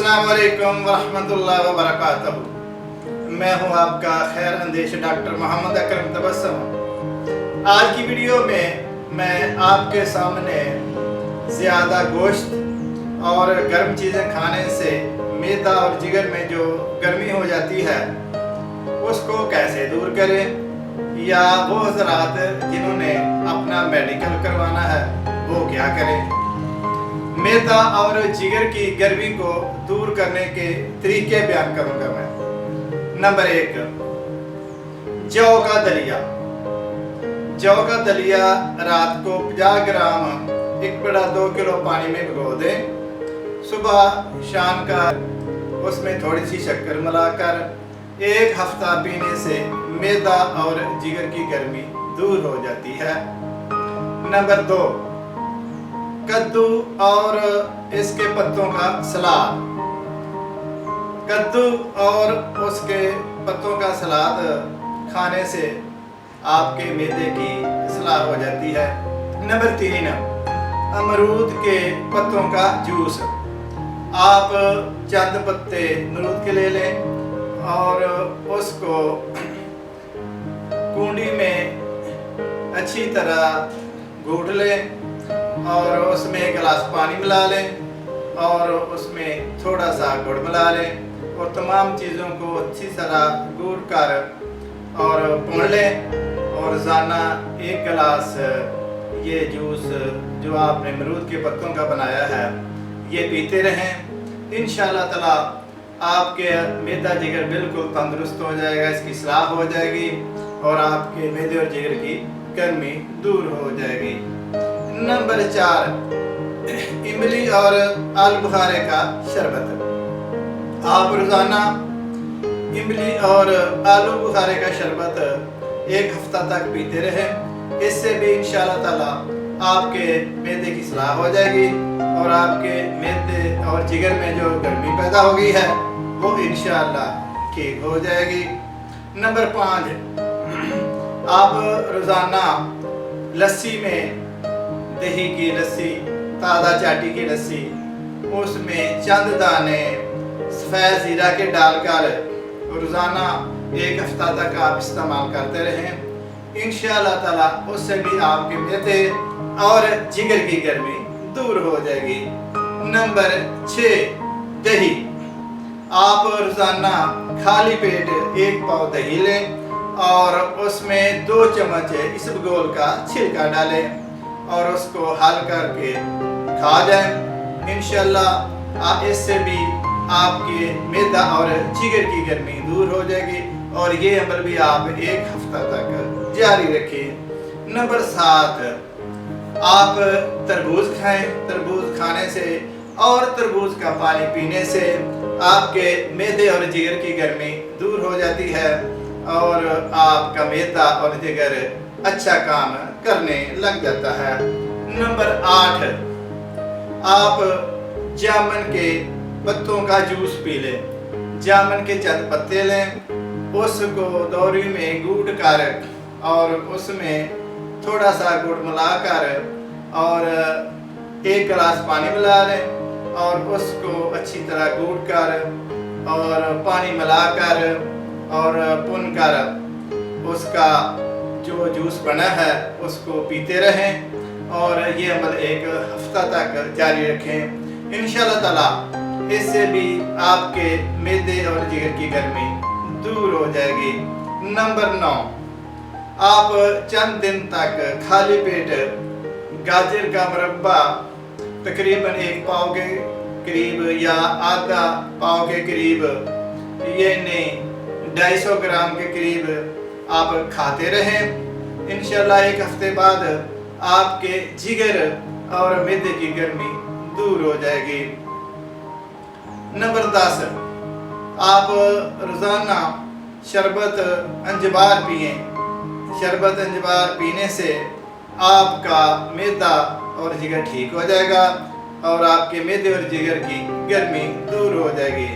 अस्सलाम वालेकुम वरहमतुल्लाह वबरकातुहू। मैं हूं आपका खैर अंदेश डॉक्टर मोहम्मद अकरम तबस्सुम। आज की वीडियो में मैं आपके सामने ज़्यादा गोश्त और गर्म चीज़ें खाने से मैदा और जिगर में जो गर्मी हो जाती है उसको कैसे दूर करें, या वो हज़रात जिन्होंने अपना मेडिकल करवाना है वो क्या करें। मैदा और जिगर की गर्मी को दूर करने के तरीके बयान करूंगा मैं। नंबर 1, जौ का दलिया। जौ का दलिया रात को 50 ग्राम 1/2 किलो पानी में भिगो दें। सुबह शाम का उसमें थोड़ी सी शक्कर मिलाकर 1 हफ्ता पीने से मैदा और जिगर की गर्मी दूर हो जाती है। नंबर 2, कद्दू और इसके पत्तों का सलाद। कद्दू और उसके पत्तों का सलाद खाने से आपके मैदे की इस्लाह हो जाती है। नंबर 3, अमरूद के पत्तों का जूस। आप चंद पत्ते अमरूद के ले लें और उसको कूंडी में अच्छी तरह घूट लें और उसमें 1 गिलास पानी मिला लें और उसमें थोड़ा सा गुड़ मिला लें और तमाम चीज़ों को अच्छी तरह घूट कर और भून लें और रोज़ाना 1 गिलास ये जूस जो आपने अमरूद के पत्तों का बनाया है ये पीते रहें। इंशाअल्लाह ताला आपके मैदा जिगर बिल्कुल तंदुरुस्त हो जाएगा, इसकी इस्लाह हो जाएगी और आपके मैदे और जिगर की गर्मी दूर हो जाएगी। नंबर 4, इमली और आलू बुखारे का शरबत। आप रोज़ाना इमली और आलू बुखारे का शरबत 1 हफ्ता तक पीते रहें। इससे भी इंशाअल्लाह ताला आपके मैदे की इस्लाह हो जाएगी और आपके मैदे और जिगर में जो गर्मी पैदा हो गई है वो इंशाअल्लाह ठीक हो जाएगी। नंबर 5, आप रोज़ाना लस्सी में दही की लस्सी, ताज़ा चाटी की लस्सी, उसमें चंद दाने सफ़ेद ज़ीरा के डालकर रोज़ाना 1 हफ्ता तक आप इस्तेमाल करते रहें। इंशाअल्लाह ताला उससे भी आपके मैदे और जिगर की गर्मी दूर हो जाएगी। नंबर 6, दही। आप रोज़ाना खाली पेट 1 पाव दही लें और उसमें 2 चम्मच इसबगोल का छिलका डालें और उसको हल करके खा जाएं। इंशाअल्लाह इससे भी आपके मैदा और जिगर की गर्मी दूर हो जाएगी और ये अमल भी आप 1 हफ्ता तक जारी रखें। नंबर 7, आप तरबूज खाएं। तरबूज खाने से और तरबूज का पानी पीने से आपके मैदे और जिगर की गर्मी दूर हो जाती है और आपका मैदा और जिगर अच्छा काम करने लग जाता है। नंबर 8, आप जामुन के पत्तों का जूस पी लें। जामुन के चंद पत्ते लें, उसको दौरी में घूट कर और उसमें थोड़ा सा गुड़ मिलाकर और 1 गिलास पानी मिला लें और उसको अच्छी तरह घूट कर और पानी मिलाकर और भुन कर उसका जो जूस बना है उसको पीते रहें और ये अमल 1 हफ्ता तक जारी रखें। इंशाअल्लाह ताला इससे भी आपके मैदे और जिगर की गर्मी दूर हो जाएगी। नंबर 9, आप चंद दिन तक खाली पेट गाजर का मुरब्बा तकरीबन 1 पाव के करीब या आधा पाव के करीब, ये नहीं 250 ग्राम के करीब आप खाते रहें। इंशाअल्लाह 1 हफ्ते बाद आपके जिगर और मैदे की गर्मी दूर हो जाएगी। नंबर 10, आप रोज़ाना शरबत अंजबार पिएं। शरबत अंजबार पीने से आपका मैदा और जिगर ठीक हो जाएगा और आपके मैदे और जिगर की गर्मी दूर हो जाएगी।